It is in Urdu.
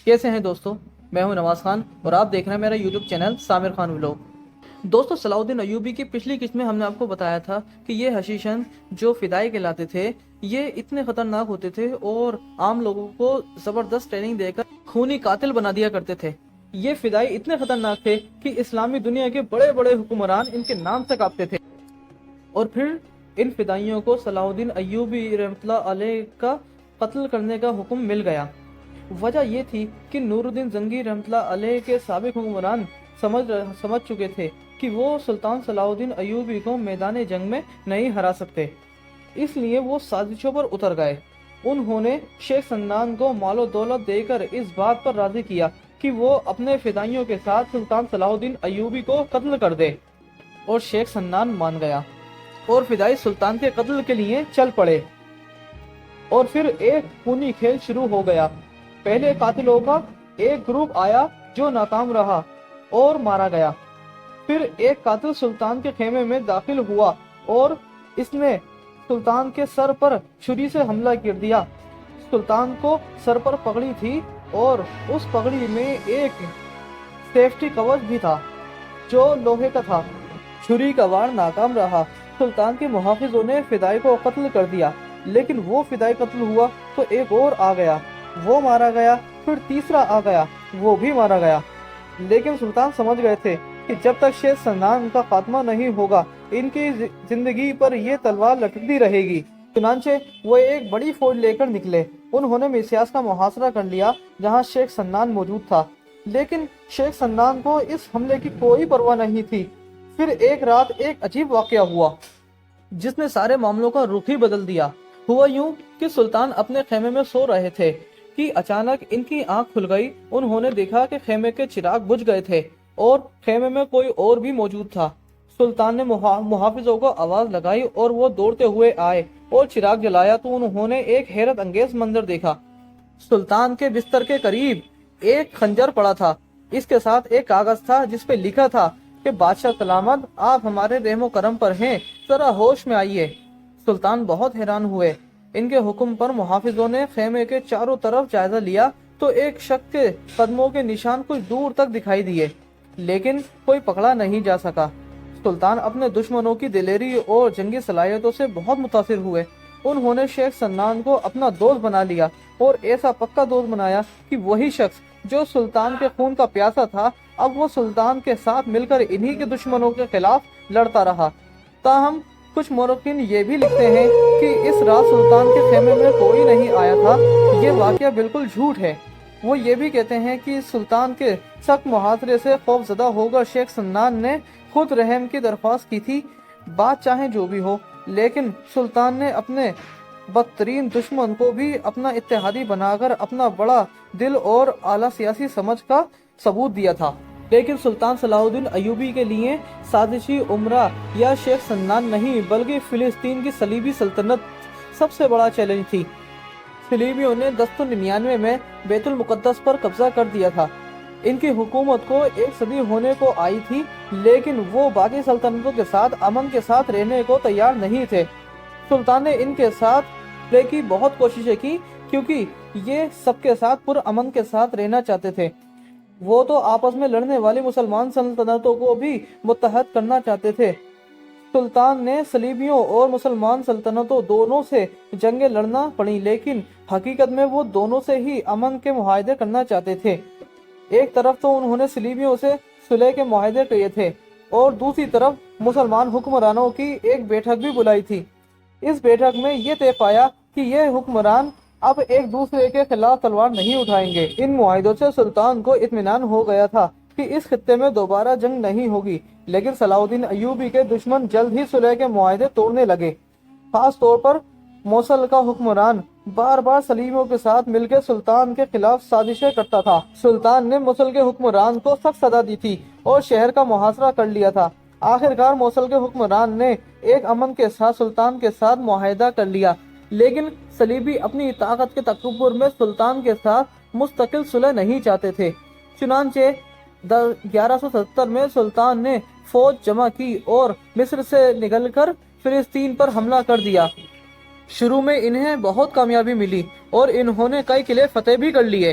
کیسے ہیں دوستو؟ میں ہوں نواز خان اور آپ دیکھ رہے ہیں میرا YouTube channel Samir Khan vlog. دوستو، صلاح الدین ایوبی کی پچھلی قسط میں ہم نے آپ کو بتایا تھا کہ یہ حشیشن جو فدائی کہلاتے تھے یہ اتنے خطرناک ہوتے تھے اور عام لوگوں کو زبردست ٹریننگ دے کر خونی قاتل بنا دیا کرتے تھے۔ یہ فدائی اتنے خطرناک تھے کہ اسلامی دنیا کے بڑے بڑے حکمران ان کے نام سے کانپتے تھے۔ اور پھر ان فدائیوں کو صلاح الدین ایوبی رحمۃ اللہ علیہ کا قتل کرنے کا حکم مل گیا۔ وجہ یہ تھی کہ نور الدین زنگی رحمۃ اللہ علیہ کے سابق حکمران سمجھ چکے تھے کہ وہ سلطان صلاح الدین ایوبی کو میدان جنگ میں نہیں ہرا سکتے، اس لیے وہ سازشوں پر اتر گئے۔ انہوں نے شیخ سنان کو مال و دولت دے کر اس بات پر راضی کیا کہ وہ اپنے فدائیوں کے ساتھ سلطان صلاح الدین ایوبی کو قتل کر دے، اور شیخ سنان مان گیا اور فدائی سلطان کے قتل کے لیے چل پڑے۔ اور پھر ایک خونی کھیل شروع ہو گیا۔ پہلے قاتلوں کا ایک گروپ آیا جو ناکام رہا اور مارا گیا۔ پھر ایک قاتل سلطان کے خیمے میں داخل ہوا اور اس نے سلطان کے سر پر چھری سے حملہ کر دیا۔ سلطان کو سر پر پگڑی تھی اور اس پگڑی میں ایک سیفٹی کور بھی تھا جو لوہے کا تھا۔ چھری کا وار ناکام رہا۔ سلطان کے محافظوں نے فدائی کو قتل کر دیا، لیکن وہ فدائی قتل ہوا تو ایک اور آ گیا، وہ مارا گیا۔ پھر تیسرا آ گیا، وہ بھی مارا گیا۔ لیکن سلطان سمجھ گئے تھے کہ جب تک شیخ سنان کا خاتمہ نہیں ہوگا ان کی زندگی پر یہ تلوار لٹکتی رہے گی۔ چنانچہ وہ ایک بڑی فوج لے کر نکلے۔ انہوں نے مسیاس کا محاصرہ کر لیا جہاں شیخ سنان موجود تھا، لیکن شیخ سنان کو اس حملے کی کوئی پرواہ نہیں تھی۔ پھر ایک رات ایک عجیب واقعہ ہوا جس نے سارے معاملوں کا رخ ہی بدل دیا۔ ہوا یوں کہ سلطان اپنے خیمے میں سو رہے تھے کہ اچانک ان کی آنکھ کھل گئی۔ انہوں نے دیکھا کہ خیمے کے چراغ بجھ گئے تھے اور خیمے میں کوئی اور بھی موجود تھا۔ سلطان نے محافظوں کو آواز لگائی اور وہ دوڑتے ہوئے آئے اور چراغ جلایا تو انہوں نے ایک حیرت انگیز منظر دیکھا۔ سلطان کے بستر کے قریب ایک خنجر پڑا تھا۔ اس کے ساتھ ایک کاغذ تھا جس پہ لکھا تھا کہ بادشاہ سلامت، آپ ہمارے رحم و کرم پر ہیں، ذرا ہوش میں آئیے۔ سلطان بہت حیران ہوئے۔ ان کے حکم پر محافظوں نے خیمے کے چاروں طرف جائزہ لیا تو ایک شخص کے قدموں کے نشان کچھ دور تک دکھائی دیے، لیکن کوئی پکڑا نہیں جا سکا۔ سلطان اپنے دشمنوں کی دلیری اور جنگی صلاحیتوں سے بہت متاثر ہوئے۔ انہوں نے شیخ سنان کو اپنا دوست بنا لیا اور ایسا پکا دوست بنایا کہ وہی شخص جو سلطان کے خون کا پیاسا تھا اب وہ سلطان کے ساتھ مل کر انہی کے دشمنوں کے خلاف لڑتا رہا۔ تاہم کچھ مورخین یہ بھی لکھتے ہیں کہ اس رات سلطان کے خیمے میں کوئی نہیں آیا تھا۔ یہ واقعہ بالکل جھوٹ ہے۔ وہ یہ بھی کہتے ہیں کہ سلطان کے سخت محاصرے سے خوف زدہ ہو کر شیخ سنان نے خود رحم کی درخواست کی تھی۔ بات چاہے جو بھی ہو، لیکن سلطان نے اپنے بدترین دشمن کو بھی اپنا اتحادی بنا کر اپنا بڑا دل اور اعلیٰ سیاسی سمجھ کا ثبوت دیا تھا۔ لیکن سلطان صلاح الدین ایوبی کے لیے سازشی عمرہ یا شیخ سنان نہیں بلکہ فلسطین کی صلیبی سلطنت سب سے بڑا چیلنج تھی۔ صلیبیوں نے 1099 میں بیت المقدس پر قبضہ کر دیا تھا۔ ان کی حکومت کو ایک صدی ہونے کو آئی تھی، لیکن وہ باقی سلطنتوں کے ساتھ امن کے ساتھ رہنے کو تیار نہیں تھے۔ سلطان نے ان کے ساتھ رہنے کی بہت کوششیں کی کیونکہ یہ سب کے ساتھ پرامن کے ساتھ رہنا چاہتے تھے۔ وہ تو آپس میں لڑنے والی مسلمان سلطنتوں کو بھی متحد کرنا چاہتے تھے۔ سلطان نے صلیبیوں اور مسلمان سلطنتوں دونوں سے جنگیں لڑنا پڑی، لیکن حقیقت میں وہ دونوں سے ہی امن کے معاہدے کرنا چاہتے تھے۔ ایک طرف تو انہوں نے صلیبیوں سے صلح کے معاہدے کیے تھے اور دوسری طرف مسلمان حکمرانوں کی ایک بیٹھک بھی بلائی تھی۔ اس بیٹھک میں یہ طے پایا کہ یہ حکمران اب ایک دوسرے کے خلاف تلوار نہیں اٹھائیں گے۔ ان معاہدوں سے سلطان کو اطمینان ہو گیا تھا کہ اس خطے میں دوبارہ جنگ نہیں ہوگی، لیکن صلاح الدین ایوبی کے دشمن جلد ہی صلح کے معاہدے توڑنے لگے۔ خاص طور پر موصل کا حکمران بار بار صلیبیوں کے ساتھ مل کے سلطان کے خلاف سازشیں کرتا تھا۔ سلطان نے موصل کے حکمران کو سخت سزا دی تھی اور شہر کا محاصرہ کر لیا تھا۔ آخرکار موصل کے حکمران نے ایک امن کے ساتھ سلطان کے ساتھ معاہدہ کر لیا، لیکن صلیبی اپنی طاقت کے تکبر میں سلطان کے ساتھ مستقل صلح نہیں چاہتے تھے۔ چنانچہ 1170 میں سلطان نے فوج جمع کی اور مصر سے نکل کر فلسطین پر حملہ کر دیا۔ شروع میں انہیں بہت کامیابی ملی اور انہوں نے کئی قلعے فتح بھی کر لیے۔